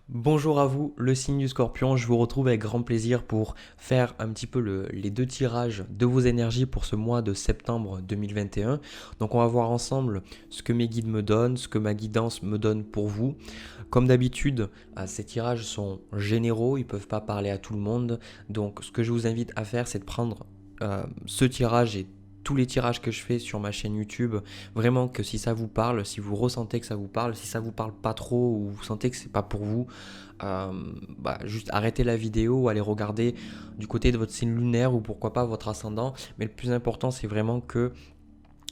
Bonjour à vous, le signe du Scorpion. Je vous retrouve avec grand plaisir pour faire un petit peu les deux tirages de vos énergies pour ce mois de septembre 2021. Donc on va voir ensemble ce que mes guides me donnent, ce que ma guidance me donne pour vous. Comme d'habitude, ces tirages sont généraux, ils ne peuvent pas parler à tout le monde. Donc ce que je vous invite à faire, c'est de prendre ce tirage et tous les tirages que je fais sur ma chaîne YouTube, vraiment que si ça vous parle, si vous ressentez que ça vous parle, si ça vous parle pas trop ou vous sentez que c'est pas pour vous, euh, juste arrêtez la vidéo, allez regarder du côté de votre signe lunaire ou pourquoi pas votre ascendant. Mais le plus important, c'est vraiment que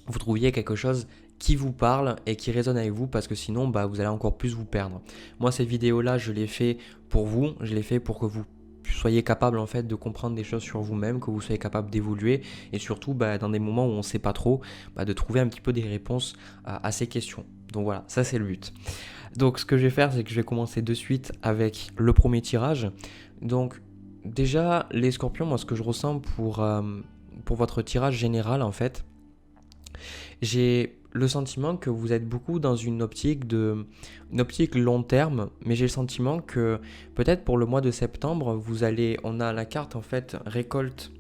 vous trouviez quelque chose qui vous parle et qui résonne avec vous parce que sinon vous allez encore plus vous perdre. Moi cette vidéo là je l'ai fait pour vous, je l'ai fait pour que vous soyez capable en fait de comprendre des choses sur vous-même, que vous soyez capable d'évoluer et surtout dans des moments où on ne sait pas trop, de trouver un petit peu des réponses à ces questions. Donc voilà, ça c'est le but. Donc ce que je vais faire, c'est que je vais commencer de suite avec le premier tirage. Donc déjà les scorpions, moi ce que je ressens pour votre tirage général en fait, j'ai le sentiment que vous êtes beaucoup dans une optique long terme, mais j'ai le sentiment que peut-être pour le mois de septembre, on a la carte en fait récolte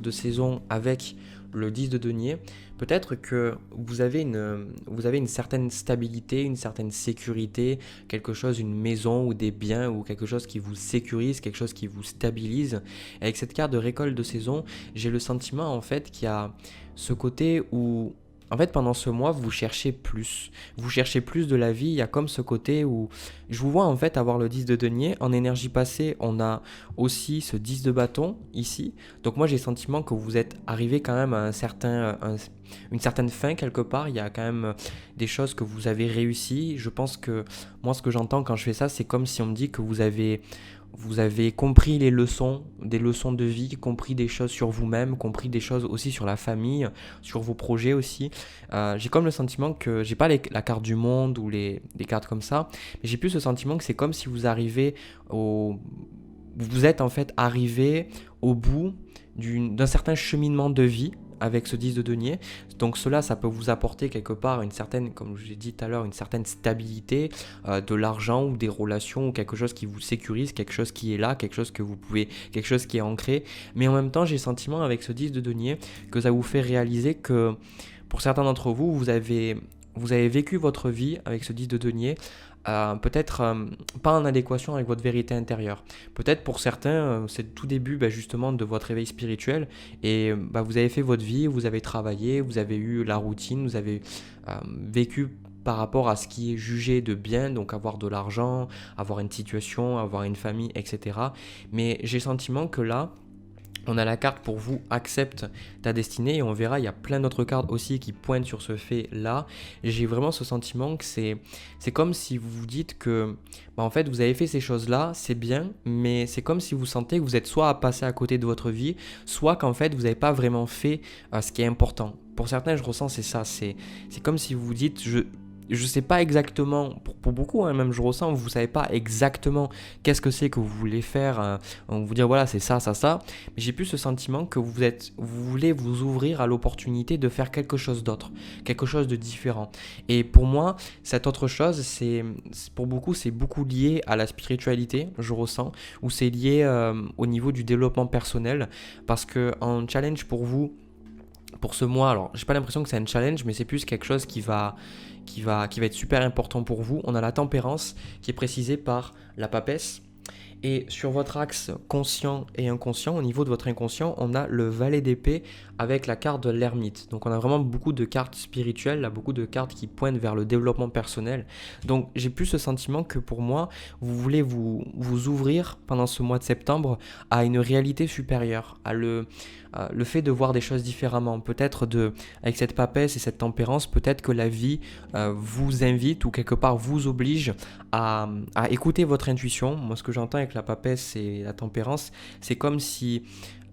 de saison avec le 10 de denier. Peut-être que vous avez une certaine stabilité, une certaine sécurité, quelque chose, une maison ou des biens ou quelque chose qui vous sécurise, quelque chose qui vous stabilise. Et avec cette carte de récolte de saison, j'ai le sentiment en fait qu'il y a ce côté où en fait, pendant ce mois, vous cherchez plus. Vous cherchez plus de la vie. Il y a comme ce côté où je vous vois en fait avoir le 10 de denier. En énergie passée, on a aussi ce 10 de bâton ici. Donc moi, j'ai le sentiment que vous êtes arrivé quand même à une certaine fin quelque part. Il y a quand même des choses que vous avez réussi. Je pense que moi, ce que j'entends quand je fais ça, c'est comme si on me dit que vous avez compris les leçons, des leçons de vie, compris des choses sur vous-même, compris des choses aussi sur la famille, sur vos projets aussi. J'ai comme le sentiment que j'ai pas la carte du monde ou des cartes comme ça, mais j'ai plus le sentiment que c'est comme si vous êtes en fait arrivé au bout d'un certain cheminement de vie avec ce 10 de denier. Donc cela, ça peut vous apporter quelque part une certaine, comme je l'ai dit tout à l'heure, une certaine stabilité, de l'argent ou des relations ou quelque chose qui vous sécurise, quelque chose qui est là, quelque chose qui est ancré. Mais en même temps, j'ai le sentiment avec ce 10 de denier que ça vous fait réaliser que pour certains d'entre vous, vous avez vécu votre vie avec ce 10 de denier, peut-être pas en adéquation avec votre vérité intérieure. Peut-être pour certains, c'est le tout début justement de votre éveil spirituel et vous avez fait votre vie, vous avez travaillé, vous avez eu la routine, vous avez vécu par rapport à ce qui est jugé de bien, donc avoir de l'argent, avoir une situation, avoir une famille, etc. Mais j'ai le sentiment que là, on a la carte pour vous, accepte ta destinée et on verra, il y a plein d'autres cartes aussi qui pointent sur ce fait-là. J'ai vraiment ce sentiment que c'est comme si vous vous dites que en fait vous avez fait ces choses-là, c'est bien, mais c'est comme si vous sentez que vous êtes soit à passer à côté de votre vie, soit qu'en fait vous n'avez pas vraiment fait ce qui est important. Pour certains, je ressens c'est ça, c'est comme si vous vous dites je sais pas exactement, pour beaucoup, hein, même je ressens, vous savez pas exactement qu'est-ce que c'est que vous voulez faire, on vous dit voilà c'est ça, ça, ça, mais j'ai plus ce sentiment que vous voulez vous ouvrir à l'opportunité de faire quelque chose d'autre, quelque chose de différent. Et pour moi, cette autre chose, pour beaucoup, c'est beaucoup lié à la spiritualité, je ressens, ou c'est lié au niveau du développement personnel, parce que en challenge pour vous, pour ce mois, alors j'ai pas l'impression que c'est un challenge, mais c'est plus quelque chose qui va être super important pour vous. On a la tempérance qui est précisée par la papesse. Et sur votre axe conscient et inconscient, au niveau de votre inconscient, on a le valet d'épée avec la carte de l'ermite. Donc on a vraiment beaucoup de cartes spirituelles, là, beaucoup de cartes qui pointent vers le développement personnel. Donc j'ai plus ce sentiment que pour moi, vous voulez vous ouvrir pendant ce mois de septembre à une réalité supérieure, le fait de voir des choses différemment. Peut-être avec cette papesse et cette tempérance, peut-être que la vie vous invite ou quelque part vous oblige à écouter votre intuition. Moi, ce que j'entends avec la papesse et la tempérance, c'est comme si,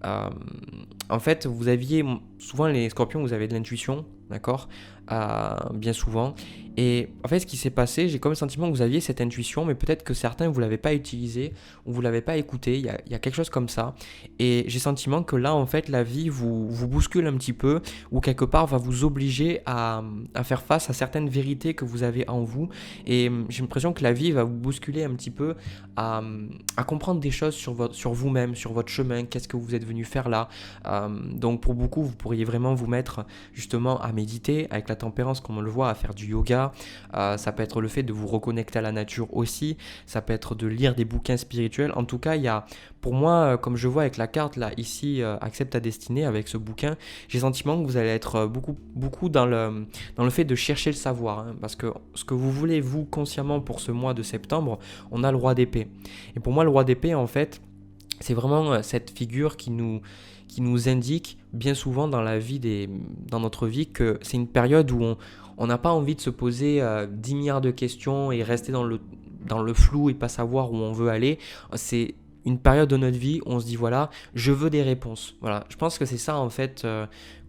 en fait, souvent les scorpions, vous avez de l'intuition, d'accord? Bien souvent. Et en fait, ce qui s'est passé, j'ai comme le sentiment que vous aviez cette intuition, mais peut-être que certains, vous ne l'avez pas utilisée ou vous ne l'avez pas écoutée. Il y a quelque chose comme ça. Et j'ai le sentiment que là, en fait, la vie vous bouscule un petit peu ou quelque part va vous obliger à faire face à certaines vérités que vous avez en vous. Et j'ai l'impression que la vie va vous bousculer un petit peu à, à comprendre des choses sur vous-même, sur votre chemin, qu'est-ce que vous êtes venu faire là. Donc pour beaucoup, vous pourriez vraiment vous mettre justement à méditer avec la tempérance comme on le voit, à faire du yoga. Ça peut être le fait de vous reconnecter à la nature aussi, ça peut être de lire des bouquins spirituels. En tout cas, il y a, pour moi, comme je vois avec la carte là ici, Accepte ta destinée avec ce bouquin, j'ai le sentiment que vous allez être beaucoup dans le fait de chercher le savoir, hein, parce que ce que vous voulez vous consciemment pour ce mois de septembre, on a le roi d'épée. Et pour moi, le roi d'épée, en fait, c'est vraiment cette figure qui nous indique bien souvent dans notre vie que c'est une période où on n'a pas envie de se poser 10 milliards de questions et rester dans le flou et pas savoir où on veut aller. C'est une période de notre vie où on se dit voilà, je veux des réponses. Voilà, je pense que c'est ça en fait.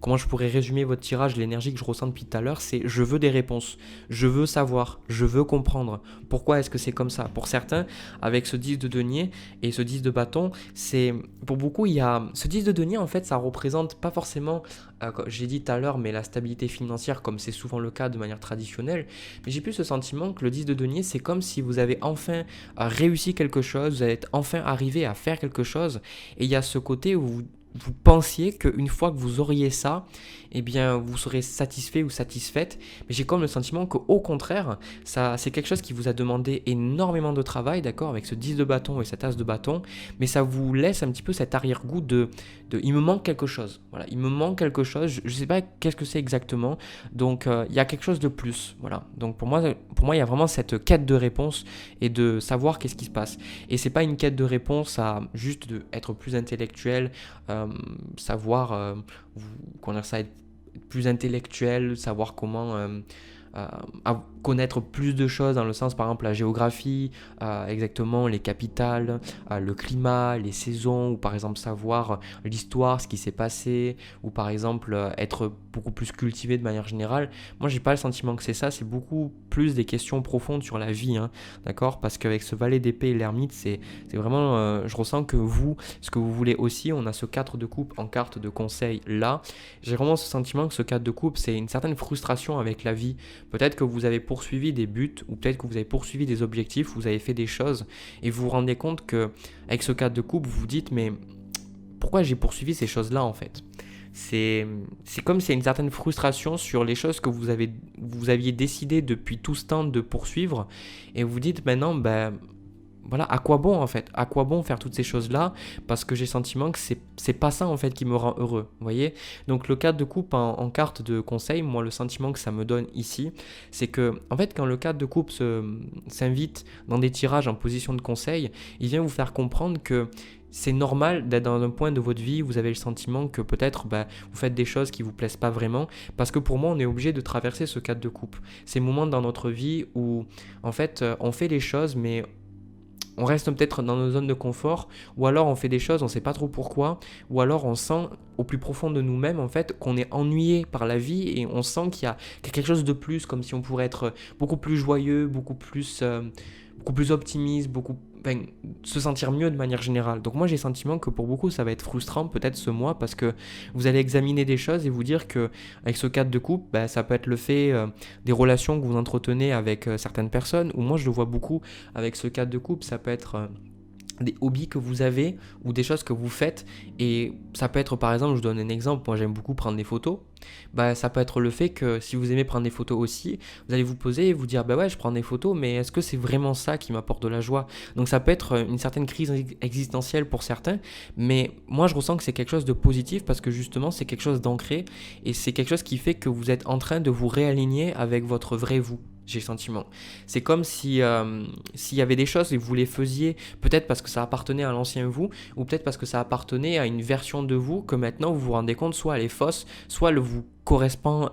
Comment je pourrais résumer votre tirage, l'énergie que je ressens depuis tout à l'heure, c'est je veux des réponses, je veux savoir, je veux comprendre. Pourquoi est-ce que c'est comme ça? Pour certains, avec ce 10 de denier et ce 10 de bâton, c'est pour beaucoup, il y a ce 10 de denier en fait, ça représente pas forcément, comme j'ai dit tout à l'heure, mais la stabilité financière comme c'est souvent le cas de manière traditionnelle. Mais j'ai plus ce sentiment que le 10 de denier, c'est comme si vous avez enfin réussi quelque chose, vous êtes enfin arrivé à faire quelque chose. Et il y a ce côté où vous pensiez qu'une fois que vous auriez ça, eh bien, vous serez satisfait ou satisfaite. Mais j'ai comme le sentiment qu'au contraire, ça, c'est quelque chose qui vous a demandé énormément de travail, d'accord, avec ce 10 de bâton et cette as de bâton, mais ça vous laisse un petit peu cet arrière-goût de il me manque quelque chose. Voilà, il me manque quelque chose, je ne sais pas qu'est-ce que c'est exactement, donc il y a quelque chose de plus. Voilà, donc pour moi, il y a vraiment cette quête de réponse et de savoir qu'est-ce qui se passe. Et c'est pas une quête de réponse à juste être plus intellectuel, savoir, comment dire ça, être plus intellectuel, savoir comment connaître plus de choses dans le sens par exemple la géographie, exactement les capitales, le climat, les saisons, ou par exemple savoir l'histoire, ce qui s'est passé, ou par exemple être beaucoup plus cultivé de manière générale. Moi j'ai pas le sentiment que c'est ça, c'est beaucoup plus des questions profondes sur la vie, hein, d'accord, parce qu'avec ce valet d'épée et l'ermite, c'est vraiment, je ressens que vous, ce que vous voulez aussi, on a ce 4 de coupe en carte de conseil là, j'ai vraiment ce sentiment que ce 4 de coupe c'est une certaine frustration avec la vie. Peut-être que vous avez poursuivi des buts ou peut-être que vous avez poursuivi des objectifs, vous avez fait des choses et vous vous rendez compte que avec ce cadre de coupe, vous vous dites mais pourquoi j'ai poursuivi ces choses-là en fait? C'est comme s'il y a une certaine frustration sur les choses que vous aviez décidé depuis tout ce temps de poursuivre et vous dites maintenant ben voilà, à quoi bon en fait? À quoi bon faire toutes ces choses-là? Parce que j'ai le sentiment que c'est pas ça en fait qui me rend heureux, vous voyez? Donc le cadre de coupe en carte de conseil, moi le sentiment que ça me donne ici, c'est que en fait quand le cadre de coupe s'invite dans des tirages en position de conseil, il vient vous faire comprendre que c'est normal d'être dans un point de votre vie où vous avez le sentiment que peut-être vous faites des choses qui ne vous plaisent pas vraiment, parce que pour moi on est obligé de traverser ce cadre de coupe. Ces moments dans notre vie où en fait on fait les choses mais on reste peut-être dans nos zones de confort, ou alors on fait des choses, on ne sait pas trop pourquoi, ou alors on sent au plus profond de nous-mêmes en fait qu'on est ennuyé par la vie et on sent qu'il y a quelque chose de plus, comme si on pourrait être beaucoup plus joyeux, beaucoup plus optimiste, se sentir mieux de manière générale. Donc moi j'ai le sentiment que pour beaucoup ça va être frustrant peut-être ce mois parce que vous allez examiner des choses et vous dire que avec ce cadre de couple, ça peut être le fait des relations que vous entretenez avec certaines personnes, ou moi je le vois beaucoup avec ce cadre de couple, ça peut être des hobbies que vous avez ou des choses que vous faites, et ça peut être par exemple, je vous donne un exemple, moi j'aime beaucoup prendre des photos, ça peut être le fait que si vous aimez prendre des photos aussi, vous allez vous poser et vous dire ouais je prends des photos mais est-ce que c'est vraiment ça qui m'apporte de la joie? Donc ça peut être une certaine crise existentielle pour certains, mais moi je ressens que c'est quelque chose de positif parce que justement c'est quelque chose d'ancré et c'est quelque chose qui fait que vous êtes en train de vous réaligner avec votre vrai vous. J'ai le sentiment. C'est comme si s'il y avait des choses et vous les faisiez peut-être parce que ça appartenait à l'ancien vous, ou peut-être parce que ça appartenait à une version de vous que maintenant vous vous rendez compte soit elle est fausse, soit elle vous correspond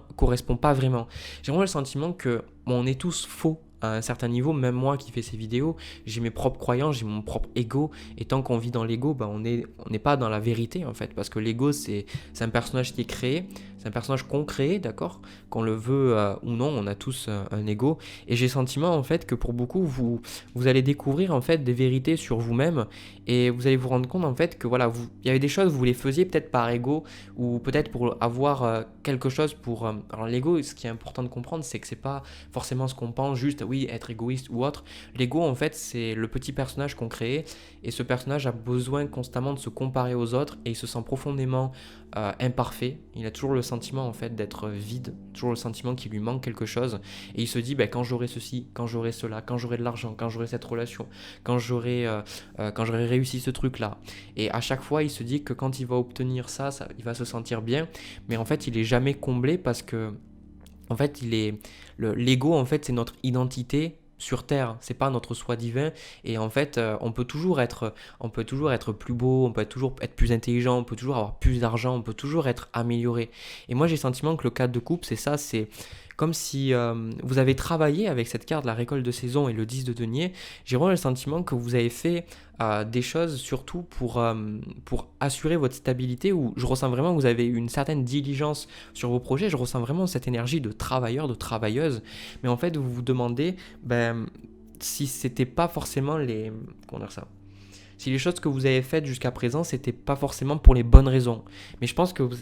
pas vraiment. J'ai vraiment le sentiment que on est tous faux à un certain niveau, même moi qui fais ces vidéos, j'ai mes propres croyances, j'ai mon propre ego, et tant qu'on vit dans l'ego, on n'est pas dans la vérité en fait, parce que l'ego c'est un personnage qui est créé, c'est un personnage qu'on crée, d'accord, qu'on le veut ou non, on a tous un ego, et j'ai le sentiment en fait que pour beaucoup, vous allez découvrir en fait des vérités sur vous-même, et vous allez vous rendre compte en fait que voilà, il y avait des choses, vous les faisiez peut-être par ego, ou peut-être pour avoir quelque chose pour... alors l'ego, ce qui est important de comprendre, c'est que c'est pas forcément ce qu'on pense, juste oui, être égoïste ou autre. L'ego, en fait, c'est le petit personnage qu'on crée, et ce personnage a besoin constamment de se comparer aux autres, et il se sent profondément imparfait. Il a toujours le sentiment, en fait, d'être vide, toujours le sentiment qu'il lui manque quelque chose, et il se dit, quand j'aurai ceci, quand j'aurai cela, quand j'aurai de l'argent, quand j'aurai cette relation, quand j'aurai réussi ce truc-là. Et à chaque fois, il se dit que quand il va obtenir ça, il va se sentir bien, mais en fait, il est jamais comblé parce que en fait, l'ego, en fait, c'est notre identité sur Terre, c'est pas notre soi divin. Et en fait, on peut toujours être plus beau, on peut toujours être plus intelligent, on peut toujours avoir plus d'argent, on peut toujours être amélioré. Et moi, j'ai le sentiment que le cadre de couple, c'est ça, c'est comme si vous avez travaillé avec cette carte, la récolte de saison et le 10 de denier. J'ai vraiment le sentiment que vous avez fait des choses surtout pour assurer votre stabilité, où je ressens vraiment que vous avez une certaine diligence sur vos projets, je ressens vraiment cette énergie de travailleur, de travailleuse, mais en fait vous vous demandez si c'était pas forcément comment dire ça, si les choses que vous avez faites jusqu'à présent, c'était pas forcément pour les bonnes raisons. Mais je pense que vous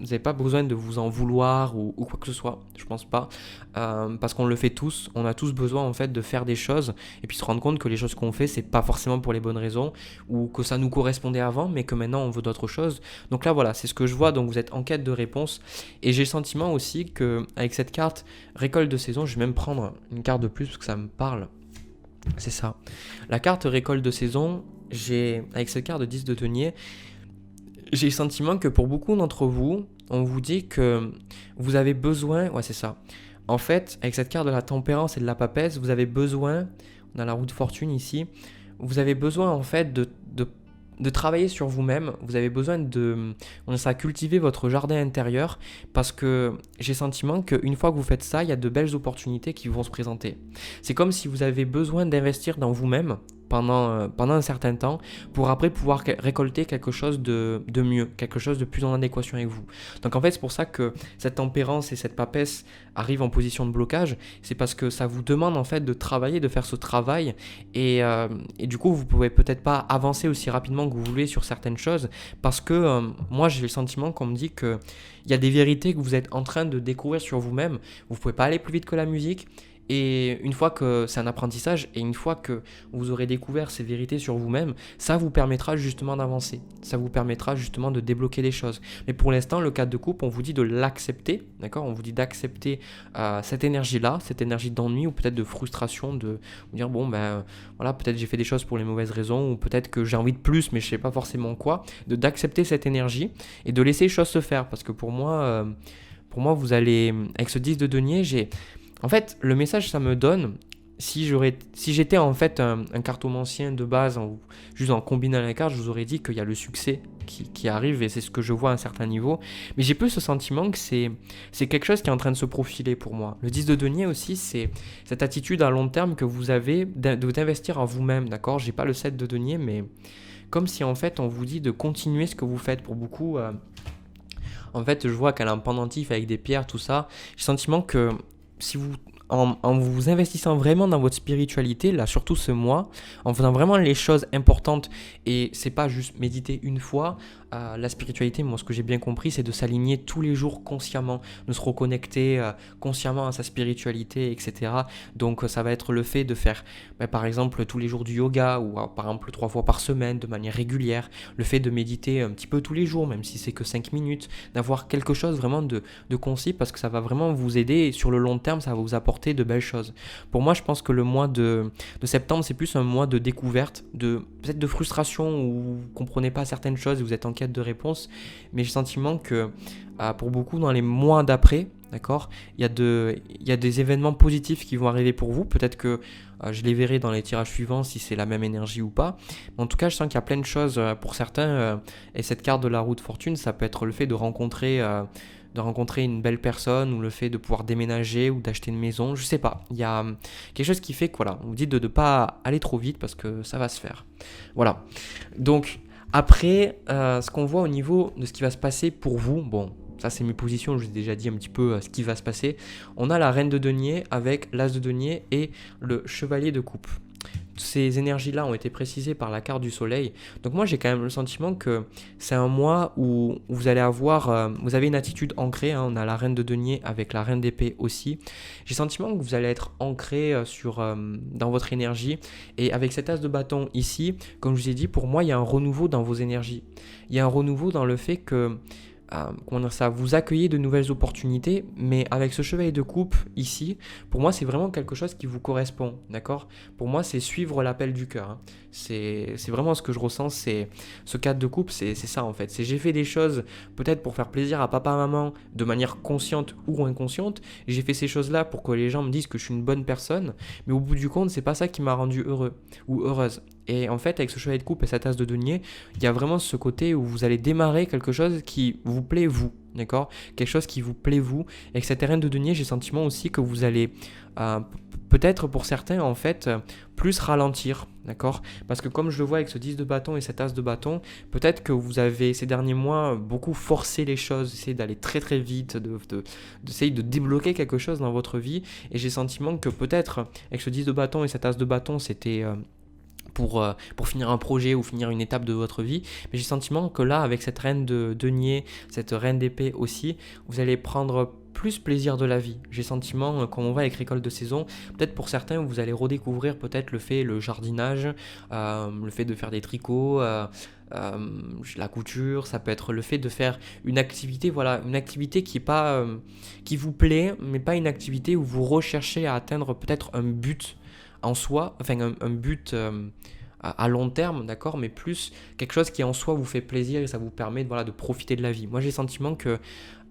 n'avez pas besoin de vous en vouloir ou quoi que ce soit. Je pense pas. Parce qu'on le fait tous. On a tous besoin en fait de faire des choses et puis se rendre compte que les choses qu'on fait, c'est pas forcément pour les bonnes raisons ou que ça nous correspondait avant, mais que maintenant on veut d'autres choses. Donc là, voilà, c'est ce que je vois. Donc vous êtes en quête de réponse. Et j'ai le sentiment aussi qu'avec cette carte récolte de saison, je vais même prendre une carte de plus parce que ça me parle. C'est ça. La carte récolte de saison, avec cette carte de 10 de denier, j'ai le sentiment que pour beaucoup d'entre vous, on vous dit que vous avez besoin... Ouais, c'est ça. En fait, avec cette carte de la tempérance et de la papesse, vous avez besoin, on a la roue de fortune ici, vous avez besoin en fait de travailler sur vous-même, vous avez besoin cultiver votre jardin intérieur, parce que j'ai le sentiment qu'une fois que vous faites ça, il y a de belles opportunités qui vont se présenter. C'est comme si vous avez besoin d'investir dans vous-même pendant un certain temps pour après pouvoir récolter quelque chose de mieux, quelque chose de plus en adéquation avec vous. Donc en fait, c'est pour ça que cette tempérance et cette papesse arrivent en position de blocage, c'est parce que ça vous demande en fait de travailler, de faire ce travail, et du coup vous pouvez peut-être pas avancer aussi rapidement que vous voulez sur certaines choses, parce que moi j'ai le sentiment qu'on me dit que il y a des vérités que vous êtes en train de découvrir sur vous-même, vous pouvez pas aller plus vite que la musique. Et une fois que c'est un apprentissage, et une fois que vous aurez découvert ces vérités sur vous-même, ça vous permettra justement d'avancer. Ça vous permettra justement de débloquer des choses. Mais pour l'instant, le cadre de couple, on vous dit de l'accepter, d'accord ? On vous dit d'accepter cette énergie-là, cette énergie d'ennui ou peut-être de frustration, de vous dire voilà, peut-être j'ai fait des choses pour les mauvaises raisons, ou peut-être que j'ai envie de plus, mais je sais pas forcément quoi. D'accepter cette énergie et de laisser les choses se faire. Parce que pour moi, vous allez, avec ce 10 de denier, en fait, le message ça me donne, si j'étais en fait un cartomancien de base, juste en combinant les cartes, je vous aurais dit qu'il y a le succès qui arrive, et c'est ce que je vois à un certain niveau. Mais j'ai plus ce sentiment que c'est quelque chose qui est en train de se profiler pour moi. Le 10 de denier aussi, c'est cette attitude à long terme que vous avez d'investir en vous-même, d'accord ? J'ai pas le 7 de denier, mais comme si en fait on vous dit de continuer ce que vous faites. Pour beaucoup, en fait, je vois qu'elle a un pendentif avec des pierres, tout ça. J'ai le sentiment que si vous, en vous investissant vraiment dans votre spiritualité, là surtout ce mois, en faisant vraiment les choses importantes, et c'est pas juste méditer une fois, la spiritualité, moi ce que j'ai bien compris, c'est de s'aligner tous les jours consciemment, de se reconnecter consciemment à sa spiritualité, etc. Donc ça va être le fait de faire par exemple tous les jours du yoga, ou par exemple 3 fois par semaine de manière régulière, le fait de méditer un petit peu tous les jours, même si c'est que 5 minutes, d'avoir quelque chose vraiment de concis, parce que ça va vraiment vous aider, et sur le long terme ça va vous apporter de belles choses. Pour moi, je pense que le mois de septembre, c'est plus un mois de découverte, peut-être de frustration, où vous ne comprenez pas certaines choses et vous êtes en quête de réponse, mais j'ai le sentiment que pour beaucoup, dans les mois d'après, d'accord? Il y a des événements positifs qui vont arriver pour vous. Peut-être que je les verrai dans les tirages suivants si c'est la même énergie ou pas. Mais en tout cas, je sens qu'il y a plein de choses pour certains. Et cette carte de la roue de fortune, ça peut être le fait de rencontrer une belle personne ou le fait de pouvoir déménager ou d'acheter une maison. Je sais pas. Il y a quelque chose qui fait que voilà, on vous dit de ne pas aller trop vite parce que ça va se faire. Voilà. Donc, après, ce qu'on voit au niveau de ce qui va se passer pour vous, bon, ça c'est mes positions, je vous ai déjà dit un petit peu ce qui va se passer. On a la reine de denier avec l'as de denier et le chevalier de coupe. Ces énergies-là ont été précisées par la carte du soleil. Donc moi j'ai quand même le sentiment que c'est un mois où vous allez avoir, vous avez une attitude ancrée, hein. On a la reine de denier avec la reine d'épée aussi. J'ai le sentiment que vous allez être ancré dans votre énergie. Et avec cet as de bâton ici, comme je vous ai dit, pour moi il y a un renouveau dans vos énergies. Il y a un renouveau dans le fait que comment dire ça, vous accueillez de nouvelles opportunités, mais avec ce chevalier de coupe ici, pour moi c'est vraiment quelque chose qui vous correspond, d'accord? Pour moi c'est suivre l'appel du cœur, hein. C'est vraiment ce que je ressens, c'est ce 4 de coupe, c'est ça en fait. C'est j'ai fait des choses peut-être pour faire plaisir à papa, maman, de manière consciente ou inconsciente. J'ai fait ces choses-là pour que les gens me disent que je suis une bonne personne, mais au bout du compte, c'est pas ça qui m'a rendu heureux ou heureuse. Et en fait, avec ce chevalier de coupe et cette as de denier, il y a vraiment ce côté où vous allez démarrer quelque chose qui vous plaît vous, d'accord? Quelque chose qui vous plaît vous. Et avec cette reine de denier, j'ai le sentiment aussi que vous allez peut-être pour certains en fait plus ralentir, d'accord? Parce que comme je le vois avec ce 10 de bâton et cet as de bâton, peut-être que vous avez ces derniers mois beaucoup forcé les choses, essayé d'aller très très vite, d'essayer de débloquer quelque chose dans votre vie. Et j'ai le sentiment que peut-être avec ce 10 de bâton et cet as de bâton, c'était pour finir un projet ou finir une étape de votre vie. Mais j'ai le sentiment que là, avec cette reine de denier, cette reine d'épée aussi, vous allez prendre plus plaisir de la vie. J'ai le sentiment, quand on va avec récolte de saison, peut-être pour certains, vous allez redécouvrir peut-être le jardinage, le fait de faire des tricots, la couture, ça peut être le fait de faire une activité, voilà, une activité qui est pas, qui vous plaît, mais pas une activité où vous recherchez à atteindre peut-être un but en soi, enfin un but à long terme, d'accord, mais plus quelque chose qui en soi vous fait plaisir et ça vous permet voilà, de profiter de la vie. Moi j'ai le sentiment que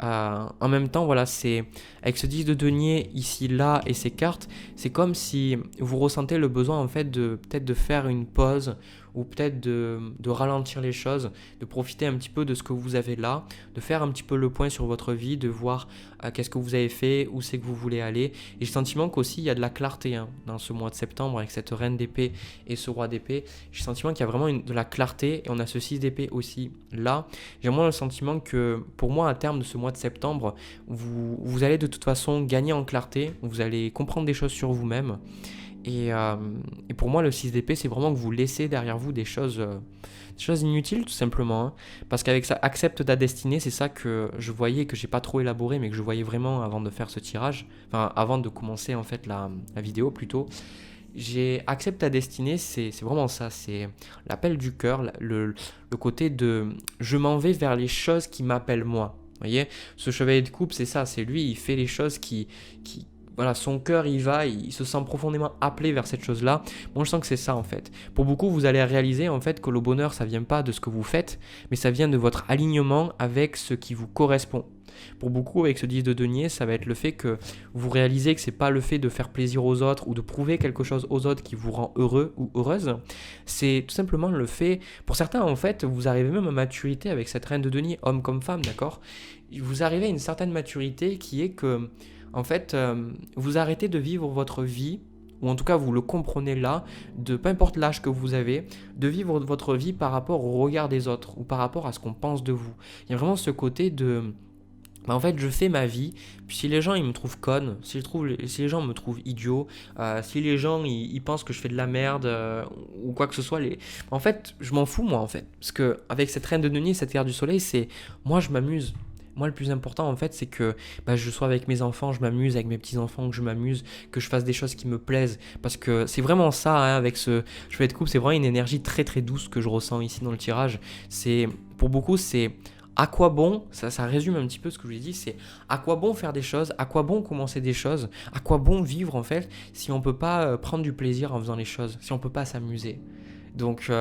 en même temps, voilà, c'est avec ce 10 de denier ici, là et ces cartes, c'est comme si vous ressentez le besoin en fait de peut-être de faire une pause ou peut-être de ralentir les choses, de profiter un petit peu de ce que vous avez là, de faire un petit peu le point sur votre vie, de voir qu'est-ce que vous avez fait, où c'est que vous voulez aller. Et j'ai le sentiment qu'aussi il y a de la clarté hein, dans ce mois de septembre avec cette reine d'épée et ce roi d'épée. J'ai le sentiment qu'il y a vraiment de la clarté et on a ce 6 d'épée aussi là. J'ai vraiment le sentiment que pour moi à terme de ce mois de septembre, vous allez de toute façon gagner en clarté, vous allez comprendre des choses sur vous-même. Et pour moi, le 6 d'épée, c'est vraiment que vous laissez derrière vous des choses inutiles, tout simplement. Hein. Parce qu'avec ça, accepte ta destinée, c'est ça que je voyais, que j'ai pas trop élaboré, mais que je voyais vraiment avant de faire ce tirage. Enfin, avant de commencer en fait la vidéo plutôt. J'ai accepte ta destinée, c'est vraiment ça. C'est l'appel du cœur, le côté de je m'en vais vers les choses qui m'appellent moi. Vous voyez, ce chevalier de coupe, c'est ça. C'est lui, il fait les choses qui voilà, son cœur y va, il se sent profondément appelé vers cette chose-là. Moi, je sens que c'est ça en fait. Pour beaucoup, vous allez réaliser en fait que le bonheur, ça vient pas de ce que vous faites, mais ça vient de votre alignement avec ce qui vous correspond. Pour beaucoup, avec ce 10 de denier, ça va être le fait que vous réalisez que c'est pas le fait de faire plaisir aux autres ou de prouver quelque chose aux autres qui vous rend heureux ou heureuse. C'est tout simplement le fait, pour certains en fait, vous arrivez même à maturité avec cette reine de denier, homme comme femme, d'accord? Vous arrivez à une certaine maturité qui est que en fait, vous arrêtez de vivre votre vie, ou en tout cas vous le comprenez là, de peu importe l'âge que vous avez, de vivre votre vie par rapport au regard des autres, ou par rapport à ce qu'on pense de vous. Il y a vraiment ce côté de... en fait, je fais ma vie, puis si les gens ils me trouvent conne, si les gens me trouvent idiot, si les gens ils pensent que je fais de la merde ou quoi que ce soit, en fait, je m'en fous moi en fait. Parce que avec cette reine de denier, cette carte du soleil, c'est moi je m'amuse. Moi, le plus important, en fait, c'est que je sois avec mes enfants, je m'amuse, avec mes petits-enfants, que je m'amuse, que je fasse des choses qui me plaisent. Parce que c'est vraiment ça, hein, avec ce chevalier de coupe, c'est vraiment une énergie très très douce que je ressens ici dans le tirage. Pour beaucoup, c'est à quoi bon, ça résume un petit peu ce que je vous ai dit, c'est à quoi bon faire des choses, à quoi bon commencer des choses, à quoi bon vivre, en fait, si on ne peut pas prendre du plaisir en faisant les choses, si on ne peut pas s'amuser. Donc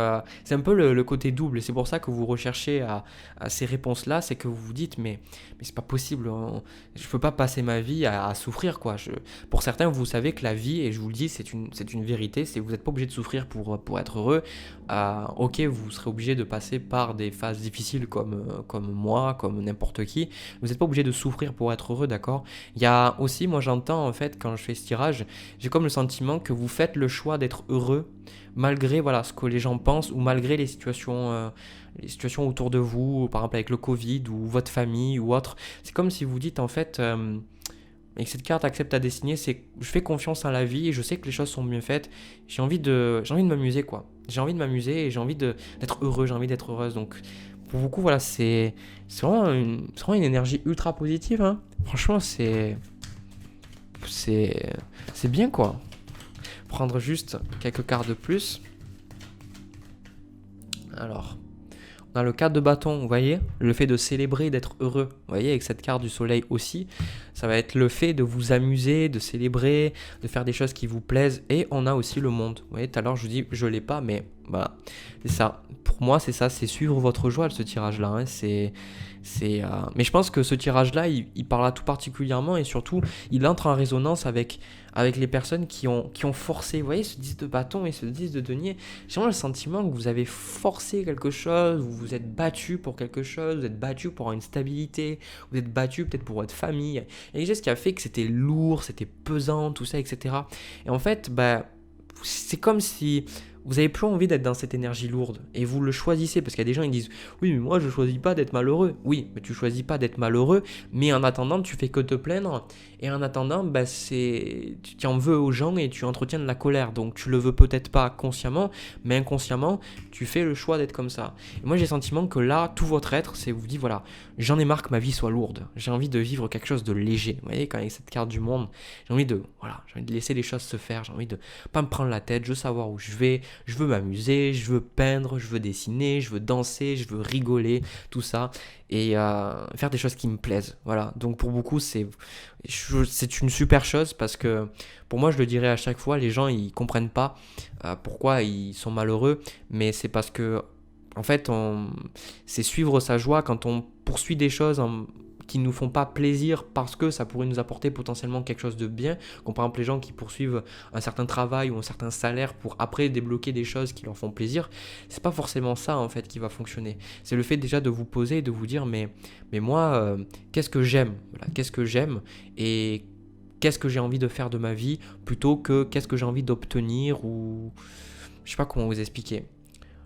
c'est un peu le côté double et c'est pour ça que vous recherchez à ces réponses-là, c'est que vous vous dites mais c'est pas possible, je peux pas passer ma vie à souffrir quoi. Pour certains, vous savez que la vie, et je vous le dis, c'est une vérité, c'est vous n'êtes pas obligé de souffrir pour être heureux. Ok, vous serez obligé de passer par des phases difficiles comme moi, comme n'importe qui. Vous n'êtes pas obligé de souffrir pour être heureux, d'accord? Il y a aussi, moi j'entends en fait quand je fais ce tirage, j'ai comme le sentiment que vous faites le choix d'être heureux malgré voilà ce que les gens pensent ou malgré les situations autour de vous, par exemple avec le Covid ou votre famille ou autre. C'est comme si vous dites en fait avec cette carte accepte à dessiner, c'est je fais confiance en la vie et je sais que les choses sont bien faites. J'ai envie de m'amuser quoi. J'ai envie de m'amuser et d'être heureux, j'ai envie d'être heureuse. Donc pour beaucoup voilà, c'est vraiment une énergie ultra positive hein. Franchement, c'est bien quoi. Prendre juste quelques cartes de plus. Alors, on a le 4 de bâton, vous voyez, le fait de célébrer, d'être heureux. Vous voyez, avec cette carte du soleil aussi, ça va être le fait de vous amuser, de célébrer, de faire des choses qui vous plaisent. Et on a aussi le monde. Vous voyez, tout à l'heure, je vous dis, je ne l'ai pas, mais voilà, c'est ça. Pour moi, c'est ça, c'est suivre votre joie, ce tirage-là. Hein. Mais je pense que ce tirage-là, il parle à tout particulièrement et surtout, il entre en résonance avec les personnes qui ont forcé. Vous voyez, ce 10 de bâton et ce 10 de denier, j'ai vraiment le sentiment que vous avez forcé quelque chose, vous vous êtes battu pour quelque chose, vous êtes battu pour avoir une stabilité, vous êtes battu peut-être pour votre famille. Il y a quelque chose qui a fait que c'était lourd, c'était pesant, tout ça, etc. Et en fait, c'est comme si vous avez plus envie d'être dans cette énergie lourde et vous le choisissez parce qu'il y a des gens qui disent oui mais moi je choisis pas d'être malheureux. Oui mais tu choisis pas d'être malheureux mais en attendant tu fais que te plaindre et en attendant tu en veux aux gens et tu entretiens de la colère donc tu le veux peut-être pas consciemment mais inconsciemment tu fais le choix d'être comme ça. Et moi j'ai le sentiment que là tout votre être c'est vous dit voilà j'en ai marre que ma vie soit lourde, j'ai envie de vivre quelque chose de léger. Vous voyez quand avec cette carte du monde j'ai envie de laisser les choses se faire, j'ai envie de pas me prendre la tête, je veux savoir où je veux m'amuser, je veux peindre, je veux dessiner, je veux danser, je veux rigoler, tout ça, et faire des choses qui me plaisent. Voilà. Donc pour beaucoup, c'est une super chose parce que pour moi, je le dirais à chaque fois, les gens ils comprennent pas pourquoi ils sont malheureux, mais c'est parce que en fait, c'est suivre sa joie quand on poursuit des choses qui ne nous font pas plaisir parce que ça pourrait nous apporter potentiellement quelque chose de bien, comme par exemple les gens qui poursuivent un certain travail ou un certain salaire pour après débloquer des choses qui leur font plaisir, c'est pas forcément ça en fait qui va fonctionner. C'est le fait déjà de vous poser et de vous dire mais moi qu'est-ce que j'aime, voilà, qu'est-ce que j'aime et qu'est-ce que j'ai envie de faire de ma vie plutôt que qu'est-ce que j'ai envie d'obtenir ou je sais pas comment vous expliquer.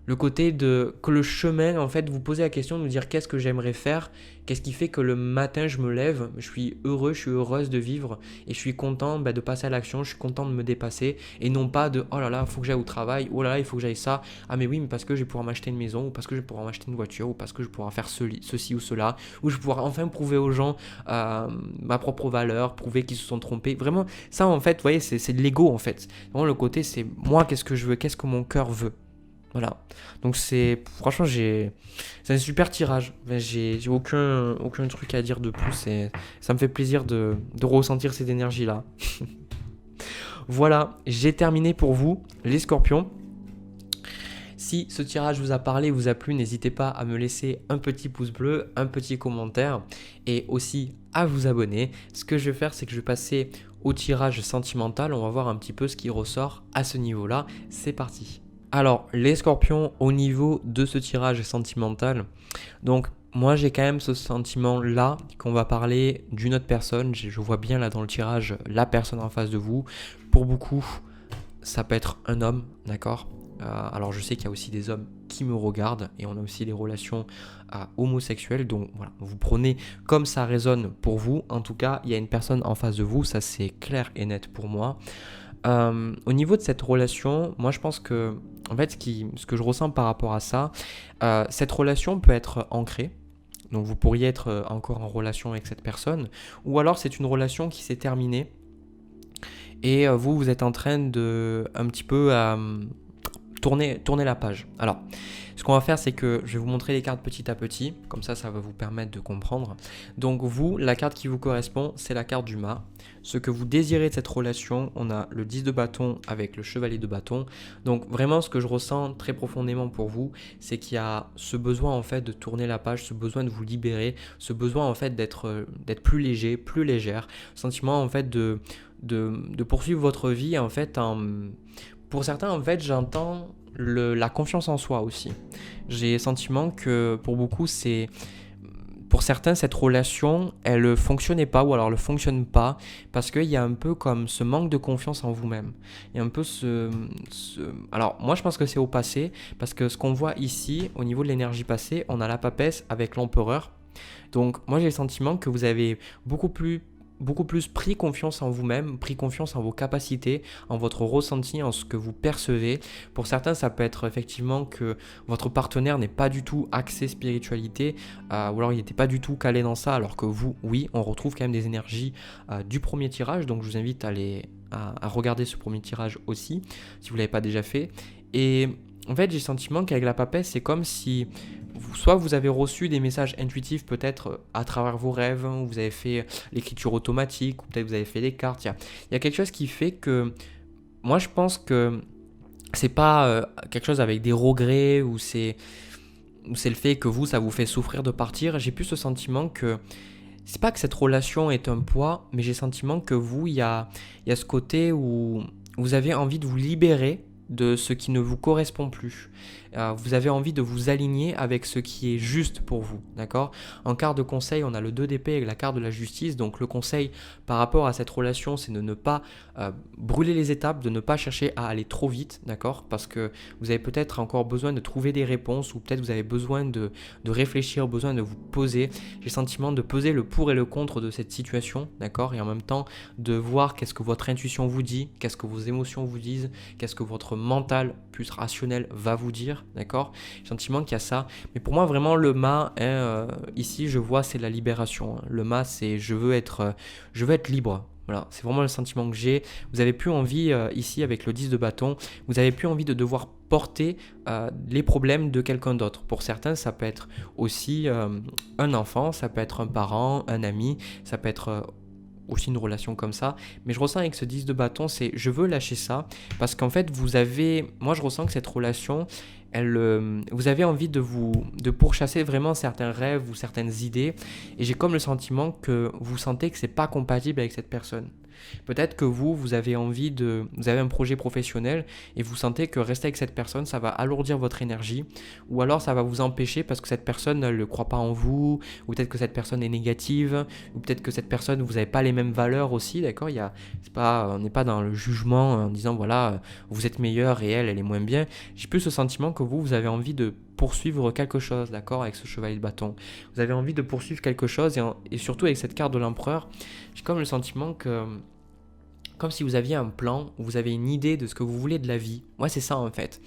Le côté que le chemin, en fait, vous posez la question de vous dire qu'est-ce que j'aimerais faire, qu'est-ce qui fait que le matin je me lève, je suis heureux, je suis heureuse de vivre et je suis content de passer à l'action, je suis content de me dépasser et non pas de oh là là, il faut que j'aille au travail, oh là là, il faut que j'aille ça, ah mais oui, mais parce que je vais pouvoir m'acheter une maison ou parce que je vais pouvoir m'acheter une voiture ou parce que je vais pouvoir faire ceci ou cela ou je vais pouvoir enfin prouver aux gens ma propre valeur, prouver qu'ils se sont trompés. Vraiment, ça en fait, vous voyez, c'est de l'ego en fait. Vraiment, le côté, c'est moi, qu'est-ce que je veux, qu'est-ce que mon cœur veut. Voilà. Donc franchement c'est un super tirage. J'ai aucun truc à dire de plus et ça me fait plaisir de ressentir cette énergie là. Voilà, j'ai terminé pour vous les scorpions. Si ce tirage vous a parlé, vous a plu, n'hésitez pas à me laisser un petit pouce bleu, un petit commentaire et aussi à vous abonner. Ce que je vais faire, c'est que je vais passer au tirage sentimental. On va voir un petit peu ce qui ressort à ce niveau-là. C'est parti. Alors, les scorpions, au niveau de ce tirage sentimental, donc moi j'ai quand même ce sentiment-là qu'on va parler d'une autre personne. Je vois bien là dans le tirage la personne en face de vous. Pour beaucoup, ça peut être un homme, d'accord ? Alors je sais qu'il y a aussi des hommes qui me regardent et on a aussi des relations homosexuelles. Donc voilà, vous prenez comme ça résonne pour vous. En tout cas, il y a une personne en face de vous, ça c'est clair et net pour moi. Au niveau de cette relation, moi je pense que en fait ce que je ressens par rapport à ça, cette relation peut être ancrée. Donc vous pourriez être encore en relation avec cette personne, ou alors c'est une relation qui s'est terminée et vous êtes en train de un petit peu tournez la page. Alors, ce qu'on va faire, c'est que je vais vous montrer les cartes petit à petit, comme ça va vous permettre de comprendre. Donc vous, la carte qui vous correspond, c'est la carte du mât. Ce que vous désirez de cette relation, on a le 10 de bâton avec le chevalier de bâton. Donc vraiment, ce que je ressens très profondément pour vous, c'est qu'il y a ce besoin en fait de tourner la page, ce besoin de vous libérer, ce besoin en fait d'être plus léger, plus légère, sentiment en fait de poursuivre votre vie en fait pour certains, en fait, j'entends la confiance en soi aussi. J'ai le sentiment que pour beaucoup, pour certains, cette relation, elle ne fonctionnait pas ou alors elle ne fonctionne pas parce qu'il y a un peu comme ce manque de confiance en vous-même. Il y a un peu Alors, moi, je pense que c'est au passé parce que ce qu'on voit ici, au niveau de l'énergie passée, on a la papesse avec l'empereur. Donc, moi, j'ai le sentiment que vous avez beaucoup plus pris confiance en vous-même, pris confiance en vos capacités, en votre ressenti, en ce que vous percevez. Pour certains, ça peut être effectivement que votre partenaire n'est pas du tout axé spiritualité, ou alors il n'était pas du tout calé dans ça, alors que vous, oui, on retrouve quand même des énergies du premier tirage. Donc je vous invite à regarder ce premier tirage aussi, si vous ne l'avez pas déjà fait. Et en fait, j'ai le sentiment qu'avec la papesse, c'est comme si soit vous avez reçu des messages intuitifs peut-être à travers vos rêves, où vous avez fait l'écriture automatique, ou peut-être vous avez fait des cartes. Il y a quelque chose qui fait que moi je pense que c'est pas quelque chose avec des regrets ou c'est le fait que ça vous fait souffrir de partir. J'ai plus ce sentiment que c'est pas que cette relation est un poids, mais j'ai le sentiment que il y a ce côté où vous avez envie de vous libérer de ce qui ne vous correspond plus. Vous avez envie de vous aligner avec ce qui est juste pour vous, d'accord ? En carte de conseil, on a le 2 d'épée avec la carte de la justice. Donc le conseil par rapport à cette relation, c'est de ne pas brûler les étapes, de ne pas chercher à aller trop vite, d'accord ? Parce que vous avez peut-être encore besoin de trouver des réponses ou peut-être vous avez besoin de réfléchir, besoin de vous poser. J'ai le sentiment de peser le pour et le contre de cette situation, d'accord ? Et en même temps, de voir qu'est-ce que votre intuition vous dit, qu'est-ce que vos émotions vous disent, qu'est-ce que votre mental plus rationnel va vous dire, d'accord ? J'ai le sentiment qu'il y a ça. Mais pour moi, vraiment, le mât, ici, je vois, c'est la libération. Le mât, c'est je veux être libre. Voilà, c'est vraiment le sentiment que j'ai. Vous n'avez plus envie, ici, avec le 10 de bâton, vous n'avez plus envie de devoir porter les problèmes de quelqu'un d'autre. Pour certains, ça peut être aussi un enfant, ça peut être un parent, un ami, ça peut être aussi une relation comme ça, mais je ressens avec ce 10 de bâton, c'est je veux lâcher ça, parce qu'en fait moi je ressens que cette relation, vous avez envie de pourchasser vraiment certains rêves ou certaines idées, et j'ai comme le sentiment que vous sentez que c'est pas compatible avec cette personne. Peut-être que vous avez vous avez un projet professionnel et vous sentez que rester avec cette personne, ça va alourdir votre énergie, ou alors ça va vous empêcher parce que cette personne ne croit pas en vous, ou peut-être que cette personne est négative, ou peut-être que cette personne, vous n'avez pas les mêmes valeurs aussi, d'accord ? On n'est pas dans le jugement en disant voilà, vous êtes meilleur et elle est moins bien. J'ai plus ce sentiment que vous avez envie de poursuivre quelque chose, d'accord, avec ce chevalier de bâton. Vous avez envie de poursuivre quelque chose et surtout avec cette carte de l'empereur, j'ai comme le sentiment que comme si vous aviez un plan, vous avez une idée de ce que vous voulez de la vie. Ouais, c'est ça en fait.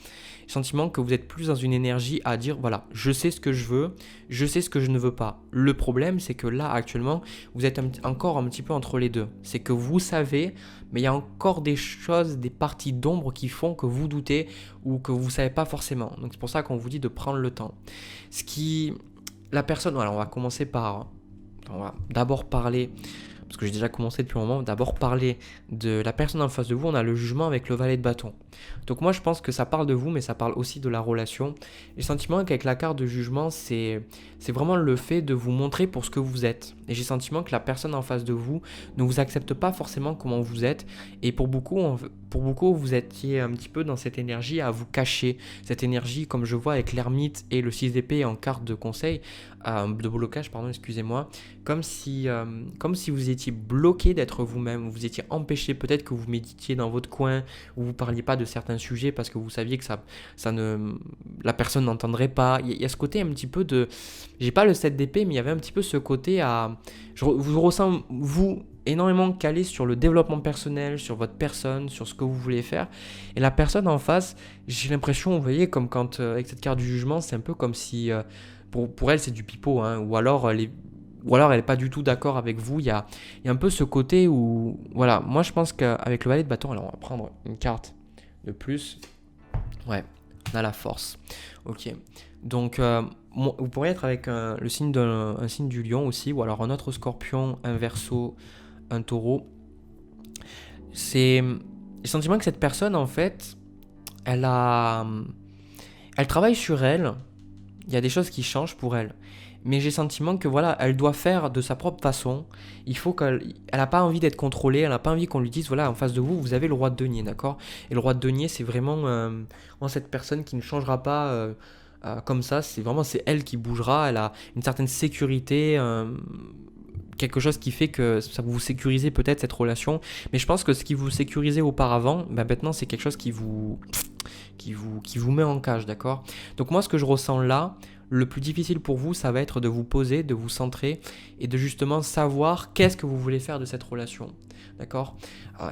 Le sentiment que vous êtes plus dans une énergie à dire, voilà, je sais ce que je veux, je sais ce que je ne veux pas. Le problème, c'est que là, actuellement, vous êtes encore un petit peu entre les deux. C'est que vous savez, mais il y a encore des choses, des parties d'ombre qui font que vous doutez ou que vous ne savez pas forcément. Donc c'est pour ça qu'on vous dit de prendre le temps. La personne, voilà, on va d'abord parler, parce que j'ai déjà commencé depuis un moment, d'abord parler de la personne en face de vous. On a le jugement avec le valet de bâton. Donc moi je pense que ça parle de vous, mais ça parle aussi de la relation. Et le sentiment qu'avec la carte de jugement, c'est vraiment le fait de vous montrer pour ce que vous êtes. Et j'ai le sentiment que la personne en face de vous ne vous accepte pas forcément comment vous êtes. Et pour beaucoup, vous étiez un petit peu dans cette énergie à vous cacher. Cette énergie, comme je vois avec l'ermite et le 6 d'épée en carte de conseil, de blocage, pardon, excusez-moi, comme si vous étiez bloqué d'être vous-même, vous étiez empêché, peut-être que vous méditiez dans votre coin, ou vous parliez pas de certains sujets parce que vous saviez que la personne n'entendrait pas. Il y a ce côté un petit peu de, j'ai pas le 7 d'épée, mais il y avait un petit peu ce côté vous ressens, vous, énormément calé sur le développement personnel, sur votre personne, sur ce que vous voulez faire. Et la personne en face, j'ai l'impression, vous voyez, comme quand, avec cette carte du jugement, c'est un peu comme si, pour elle, c'est du pipeau, hein, ou alors elle n'est pas du tout d'accord avec vous. Il y a un peu ce côté où, voilà, moi je pense qu'avec le valet de bâton, alors on va prendre une carte de plus. Ouais, On a la force. Ok. Donc, vous pourriez être avec le signe un signe du lion aussi, ou alors un autre scorpion, un verseau, un taureau. C'est le sentiment que cette personne, en fait, elle a, elle travaille sur elle. Il y a des choses qui changent pour elle. Mais j'ai le sentiment que voilà, elle doit faire de sa propre façon. Il faut qu'elle n'a pas envie d'être contrôlée, elle n'a pas envie qu'on lui dise voilà, en face de vous, vous avez le roi de denier, d'accord. Et le roi de denier, c'est vraiment cette personne qui ne changera pas comme ça. C'est elle qui bougera. Elle a une certaine sécurité. Quelque chose qui fait que ça vous sécurisez peut-être cette relation. Mais je pense que ce qui vous sécurisait auparavant, bah maintenant c'est quelque chose qui vous met en cage, d'accord. Donc moi ce que je ressens là, le plus difficile pour vous, ça va être de vous poser, de vous centrer et de justement savoir qu'est-ce que vous voulez faire de cette relation. D'accord.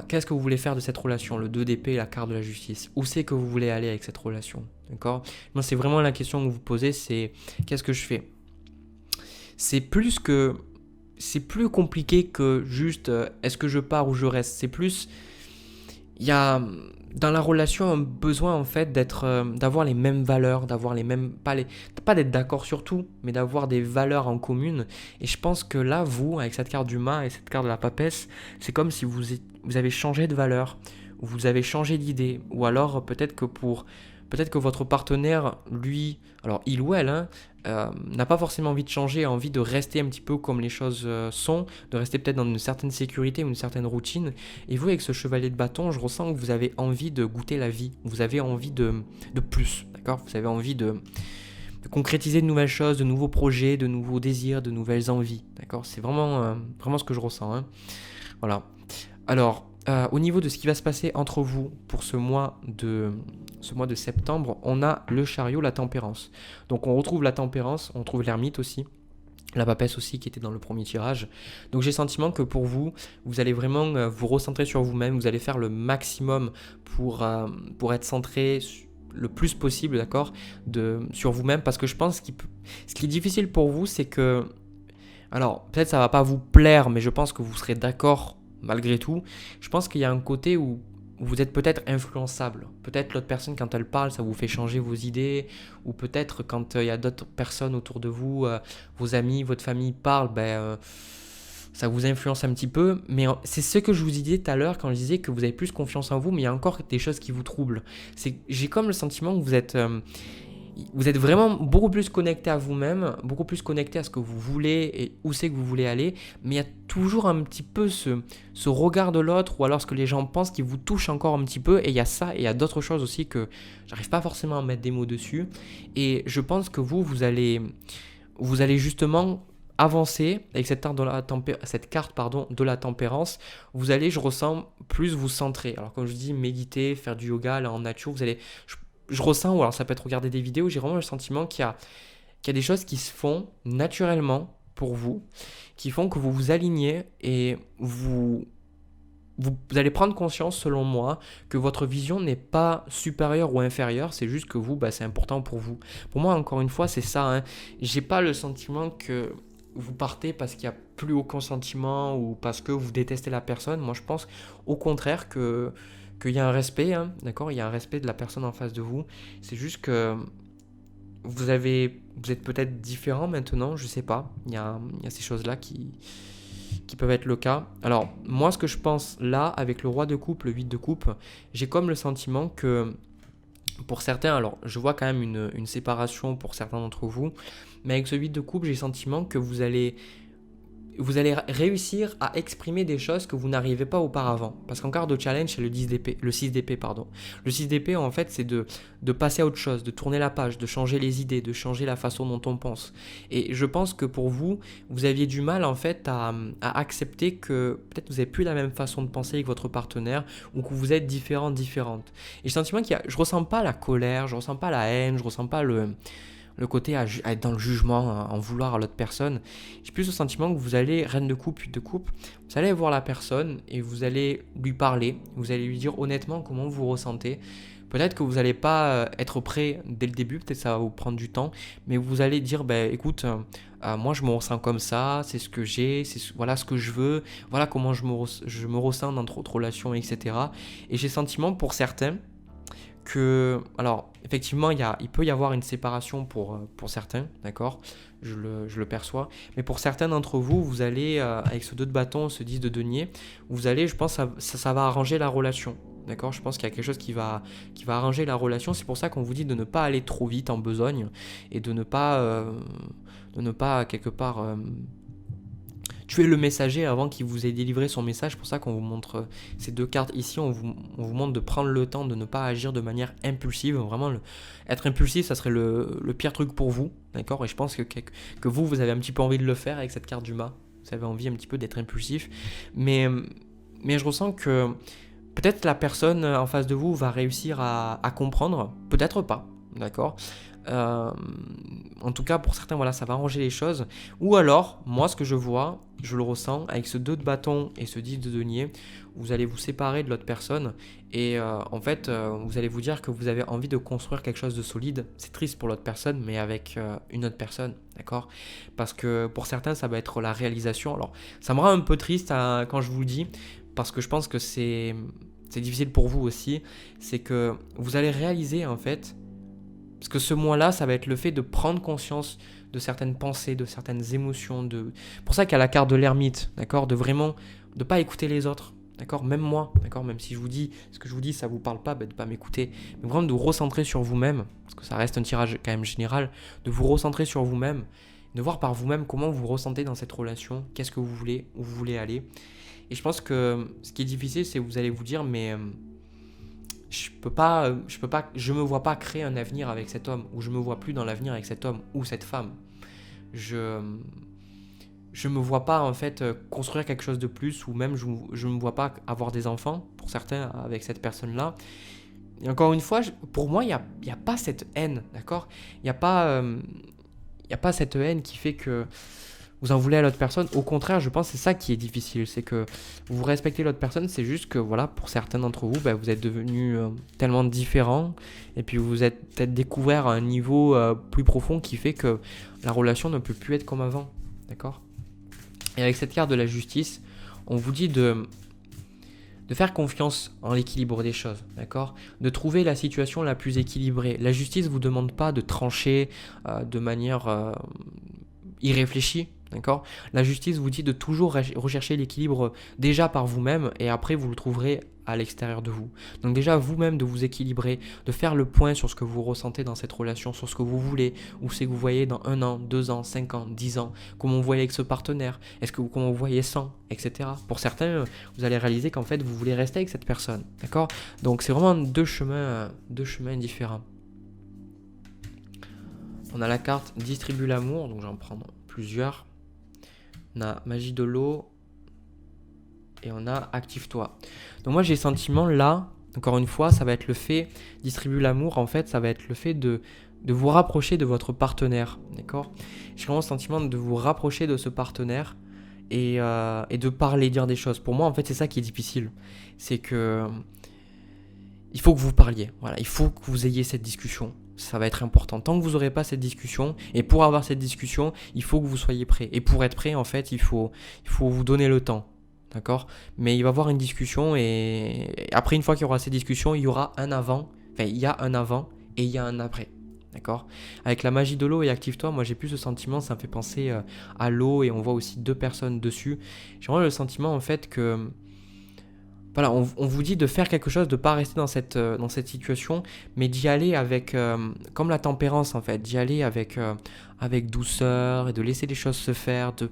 Qu'est-ce que vous voulez faire de cette relation? Le 2 d'épée, la carte de la justice. Où c'est que vous voulez aller avec cette relation? D'accord. Moi c'est vraiment la question que vous posez, c'est qu'est-ce que je fais? C'est plus compliqué que juste est-ce que je pars ou je reste. C'est plus, il y a dans la relation un besoin en fait d'avoir les mêmes valeurs, d'avoir les mêmes, pas d'être d'accord sur tout, mais d'avoir des valeurs en commune. Et je pense que là, vous, avec cette carte du mât et cette carte de la papesse, c'est comme si vous avez changé de valeur, ou vous avez changé d'idée, ou alors peut-être que votre partenaire, lui, alors il ou elle, hein, n'a pas forcément envie de changer, a envie de rester un petit peu comme les choses sont, de rester peut-être dans une certaine sécurité ou une certaine routine. Et vous, avec ce chevalier de bâton, je ressens que vous avez envie de goûter la vie, vous avez envie de plus, d'accord. Vous avez envie de concrétiser de nouvelles choses, de nouveaux projets, de nouveaux désirs, de nouvelles envies, d'accord. C'est vraiment ce que je ressens, hein. Voilà. Alors, au niveau de ce qui va se passer entre vous pour ce mois de septembre, on a le chariot, la tempérance. Donc on retrouve la tempérance, on retrouve l'ermite aussi, la papesse aussi qui était dans le premier tirage. Donc j'ai le sentiment que pour vous, vous allez vraiment vous recentrer sur vous-même, vous allez faire le maximum pour être centré le plus possible, d'accord, sur vous-même, parce que je pense ce qui est difficile pour vous, c'est que, alors peut-être ça va pas vous plaire, mais je pense que vous serez d'accord malgré tout. Je pense qu'il y a un côté où vous êtes peut-être influençable. Peut-être l'autre personne, quand elle parle, ça vous fait changer vos idées. Ou peut-être quand il y a d'autres personnes autour de vous, vos amis, votre famille parlent, ça vous influence un petit peu. Mais c'est ce que je vous disais tout à l'heure quand je disais que vous avez plus confiance en vous, mais il y a encore des choses qui vous troublent. J'ai comme le sentiment que vous êtes vraiment beaucoup plus connecté à vous-même, beaucoup plus connecté à ce que vous voulez et où c'est que vous voulez aller, mais il y a toujours un petit peu ce regard de l'autre ou alors ce que les gens pensent qui vous touche encore un petit peu, et il y a ça et il y a d'autres choses aussi que j'arrive pas forcément à mettre des mots dessus, et je pense que vous allez justement avancer avec cette carte de la tempérance. Vous allez, je ressens, plus vous centrer. Alors comme je dis, méditer, faire du yoga, aller en nature, je ressens, ou alors ça peut être regarder des vidéos, j'ai vraiment le sentiment qu'il y a des choses qui se font naturellement pour vous, qui font que vous vous alignez et vous allez prendre conscience, selon moi, que votre vision n'est pas supérieure ou inférieure, c'est juste que vous, c'est important pour vous. Pour moi, encore une fois, c'est ça, hein. J'ai pas le sentiment que vous partez parce qu'il n'y a plus aucun sentiment ou parce que vous détestez la personne. Moi, je pense au contraire qu'il y a un respect, hein, d'accord. Il y a un respect de la personne en face de vous. C'est juste que vous êtes peut-être différent maintenant, je sais pas. Il y a ces choses-là qui peuvent être le cas. Alors, moi, ce que je pense là, avec le roi de coupe, le 8 de coupe, j'ai comme le sentiment que pour certains, alors je vois quand même une séparation pour certains d'entre vous, mais avec ce 8 de coupe, j'ai le sentiment que vous allez réussir à exprimer des choses que vous n'arrivez pas auparavant. Parce qu'en carte de challenge, c'est le 6 d'épée, pardon. Le 6 d'épée, en fait, c'est de passer à autre chose, de tourner la page, de changer les idées, de changer la façon dont on pense. Et je pense que pour vous, vous aviez du mal, en fait, à accepter que peut-être vous n'avez plus la même façon de penser avec votre partenaire, ou que vous êtes différentes. Et j'ai le sentiment je ressens pas la colère, je ressens pas la haine, je ressens pas le côté à être dans le jugement, en vouloir à l'autre personne. J'ai plus le sentiment que vous allez, reine de coupe, 8 de coupe, vous allez voir la personne et vous allez lui parler, vous allez lui dire honnêtement comment vous ressentez. Peut-être que vous n'allez pas être prêt dès le début, peut-être ça va vous prendre du temps, mais vous allez dire, écoute, moi je me ressens comme ça, c'est ce que j'ai, voilà ce que je veux, voilà comment je me ressens dans notre relation, etc. Et j'ai le sentiment pour certains alors effectivement, il peut y avoir une séparation pour certains, d'accord, je le perçois, mais pour certains d'entre vous, vous allez, avec ce 2 de bâton, ce 10 de denier, vous allez, je pense, ça va arranger la relation. D'accord, je pense qu'il y a quelque chose qui va arranger la relation. C'est pour ça qu'on vous dit de ne pas aller trop vite en besogne et de ne pas quelque part tuer le messager avant qu'il vous ait délivré son message. C'est pour ça qu'on vous montre ces 2 cartes ici. On vous montre de prendre le temps de ne pas agir de manière impulsive. Vraiment, être impulsif, ça serait le pire truc pour vous. D'accord, et je pense que vous avez un petit peu envie de le faire avec cette carte du mât. Vous avez envie un petit peu d'être impulsif. Mais je ressens que peut-être la personne en face de vous va réussir à comprendre, peut-être pas, d'accord. En tout cas, pour certains, voilà, ça va arranger les choses. Ou alors, moi, ce que je vois, je le ressens, avec ce 2 de bâton et ce 10 de denier, vous allez vous séparer de l'autre personne et en fait, vous allez vous dire que vous avez envie de construire quelque chose de solide. C'est triste pour l'autre personne, mais avec une autre personne, d'accord. Parce que pour certains, ça va être la réalisation. Alors, ça me rend un peu triste quand je vous le dis, parce que je pense que c'est difficile pour vous aussi. C'est que vous allez réaliser, en fait, parce que ce mois-là, ça va être le fait de prendre conscience de certaines pensées, de certaines émotions. Pour ça qu'il y a la carte de l'ermite, d'accord, de vraiment de pas écouter les autres, d'accord, même moi, d'accord, même si je vous dis ce que je vous dis, ça vous parle pas, de pas m'écouter, mais vraiment de vous recentrer sur vous-même, parce que ça reste un tirage quand même général, de vous recentrer sur vous-même, de voir par vous-même comment vous ressentez dans cette relation, qu'est-ce que vous voulez, où vous voulez aller. Et je pense que ce qui est difficile, c'est que vous allez vous dire, mais je me vois pas créer un avenir avec cet homme, ou je me vois plus dans l'avenir avec cet homme ou cette femme. Je me vois pas en fait construire quelque chose de plus, ou même je me vois pas avoir des enfants pour certains avec cette personne-là. Et encore une fois, pour moi, il y a pas cette haine, d'accord. Il y a pas cette haine qui fait que vous en voulez à l'autre personne. Au contraire, je pense que c'est ça qui est difficile. C'est que vous respectez l'autre personne. C'est juste que, voilà, pour certains d'entre vous, vous êtes devenus tellement différents. Et puis vous êtes peut-être découvert à un niveau plus profond qui fait que la relation ne peut plus être comme avant. D'accord ? Et avec cette carte de la justice, on vous dit de faire confiance en l'équilibre des choses, d'accord ? De trouver la situation la plus équilibrée. La justice ne vous demande pas de trancher de manière irréfléchie, d'accord ? La justice vous dit de toujours rechercher l'équilibre déjà par vous-même et après vous le trouverez à l'extérieur de vous. Donc déjà vous-même de vous équilibrer, de faire le point sur ce que vous ressentez dans cette relation, sur ce que vous voulez, où c'est que vous voyez dans 1 an, 2 ans, 5 ans, 10 ans, comment vous voyez avec ce partenaire, comment vous voyez sans, etc. Pour certains, vous allez réaliser qu'en fait vous voulez rester avec cette personne, d'accord ? Donc c'est vraiment deux chemins différents. On a la carte distribue l'amour, donc j'en prends plusieurs. On a magie de l'eau et on a active-toi. Donc moi j'ai le sentiment là, encore une fois, ça va être le fait, distribue l'amour, en fait, ça va être le fait de vous rapprocher de votre partenaire, d'accord ? J'ai vraiment le sentiment de vous rapprocher de ce partenaire et de parler, dire des choses. Pour moi, en fait, c'est ça qui est difficile. C'est que il faut que vous parliez, voilà, il faut que vous ayez cette discussion. Ça va être important. Tant que vous n'aurez pas cette discussion, et pour avoir cette discussion, il faut que vous soyez prêt. Et pour être prêt, en fait, il faut vous donner le temps. D'accord ? Mais il va y avoir une discussion et après, une fois qu'il y aura cette discussion, il y aura un avant. Enfin, il y a un avant et il y a un après. D'accord ? Avec la magie de l'eau et active-toi, moi j'ai plus ce sentiment, ça me fait penser à l'eau et on voit aussi 2 personnes dessus. J'ai vraiment le sentiment en fait que voilà, on vous dit de faire quelque chose, de ne pas rester dans cette situation, mais d'y aller avec, comme la tempérance en fait, d'y aller avec douceur et de laisser les choses se faire, de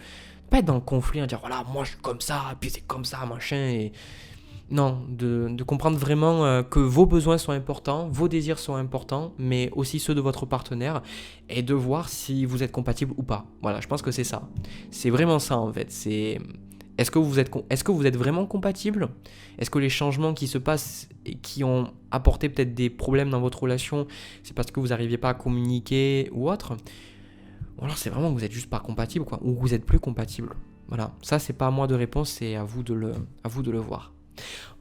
pas être dans le conflit, dire voilà, moi je suis comme ça, puis c'est comme ça, machin, et non, de comprendre vraiment que vos besoins sont importants, vos désirs sont importants, mais aussi ceux de votre partenaire, et de voir si vous êtes compatible ou pas. Voilà, je pense que c'est ça. C'est vraiment ça en fait, c'est... Est-ce que vous êtes vraiment compatible ? Est-ce que les changements qui se passent et qui ont apporté peut-être des problèmes dans votre relation, c'est parce que vous n'arriviez pas à communiquer ou autre ? Ou alors c'est vraiment que vous n'êtes juste pas compatible, quoi, ou que vous n'êtes plus compatible. Voilà, ça c'est pas à moi de répondre, c'est à vous de le voir.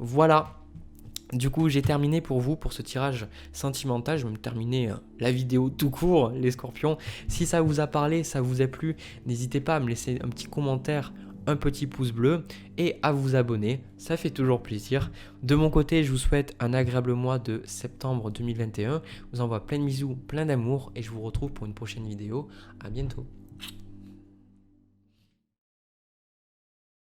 Voilà. Du coup, j'ai terminé pour vous pour ce tirage sentimental. Je vais me terminer la vidéo tout court, les scorpions. Si ça vous a parlé, ça vous a plu, n'hésitez pas à me laisser un petit commentaire un petit pouce bleu et à vous abonner, ça fait toujours plaisir. De mon côté, je vous souhaite un agréable mois de septembre 2021. Je vous envoie plein de bisous, plein d'amour et je vous retrouve pour une prochaine vidéo. À bientôt.